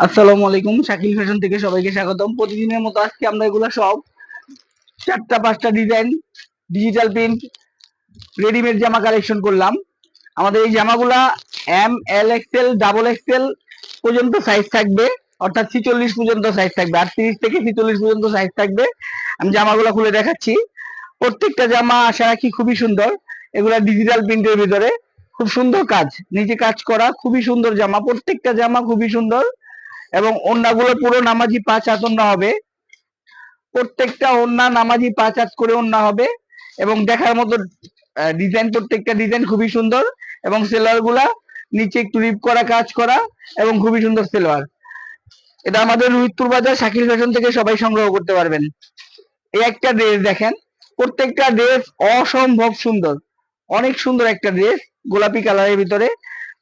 আসসালামু আলাইকুম, শাকিল ফ্যাশন থেকে সবাইকে স্বাগতম। প্রতিদিনের মতো আজকে আমরা এগুলা সব 4টা 5টা ডিজাইন ডিজিটাল প্রিন্ট রেডিমেড জামা কালেকশন করলাম। আমাদের এই জামাগুলা ML XL XXL পর্যন্ত সাইজ থাকবে, অর্থাৎ 46 পর্যন্ত সাইজ থাকবে, 38 থেকে 46 পর্যন্ত সাইজ থাকবে। আমি জামাগুলা খুলে দেখাচ্ছি। প্রত্যেকটা জামা আশা রাখি খুবই সুন্দর। এগুলা ডিজিটাল প্রিন্টের ভিতরে খুব সুন্দর কাজ, নিচে কাজ করা, খুবই সুন্দর জামা। প্রত্যেকটা জামা খুবই সুন্দর এবং ওড়নাগুলো পুরো নামাজি 5 হাত ওড়না হবে। প্রত্যেকটা ওড়না নামাজি 5 হাত করে ওড়না হবে এবং দেখার মতো ডিজাইন, প্রত্যেকটা ডিজাইন খুবই সুন্দর এবং সেলার গুলা নিচে একটু রিপ করা কাজ করা এবং খুবই সুন্দর সেলোয়ার। এটা আমাদের রুহিতপুর বাজার শাকিল ফ্যাশন থেকে সবাই সংগ্রহ করতে পারবেন। এই একটা ড্রেস দেখেন, প্রত্যেকটা ড্রেস অসম্ভব সুন্দর, অনেক সুন্দর একটা ড্রেস, গোলাপি কালারের ভিতরে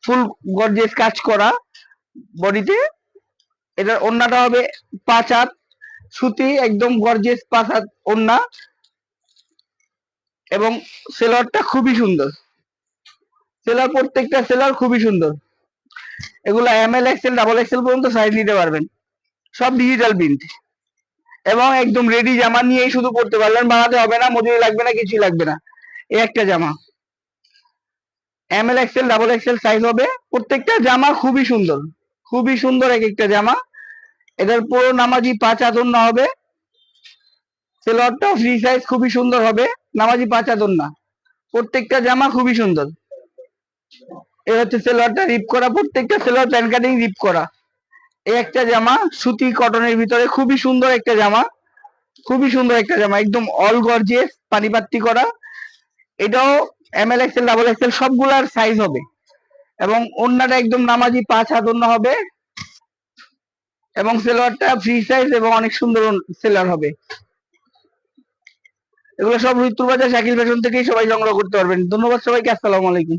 ফুল গর্জিয়াস কাজ করা বডিতে। এটার ওড়নাটা হবে 5 হাত সুতি, একদম গর্জিয়াস 5 হাত ওড়না এবং সেলারটা খুবই সুন্দর। সেলার, প্রত্যেকটা সেলার খুবই সুন্দর। এগুলো ML XL XXL পর্যন্ত সাইজ নিতে পারবেন, সব ডিজিটাল প্রিন্ট এবং একদম রেডি জামা নিয়েই শুধু পড়তে পারবেন, বানাতে হবে না, মজুরি লাগবে না, কিছুই লাগবে না। এই একটা জামা ML XL XXL সাইজ হবে। প্রত্যেকটা জামা খুবই সুন্দর, খুবই সুন্দর এক একটা জামা। এটার পুরো নামাজি 5 হাত ওড়না হবে, সেলোয়ারটাও ফ্রি সাইজ খুবই সুন্দর হবে, নামাজি 5 হাত ওড়না। প্রত্যেকটা জামা খুবই সুন্দর। এই হচ্ছে সেলোয়ারটা রিপ করা, প্রত্যেকটা সেলোয়ার প্যান্ট কাটিং রিপ করা। এই একটা জামা সুতি কটনের ভিতরে খুবই সুন্দর একটা জামা, খুবই সুন্দর একটা জামা, একদম অল গর্জিয়াস পানিপাত্তি করা। এটাও ML XL XXL সবগুলার সাইজ হবে এবং ওড়নাটা একদম নামাজি 5 হাত ওড়না হবে এবং সেলোয়ারটা ফ্রি সাইজ এবং অনেক সুন্দর সেলোয়ার হবে। এগুলো সব রুহিতপুর বাজার শাকিল ফ্যাশন থেকেই সবাই সংগ্রহ করতে পারবেন। ধন্যবাদ সবাইকে, আসসালামু আলাইকুম।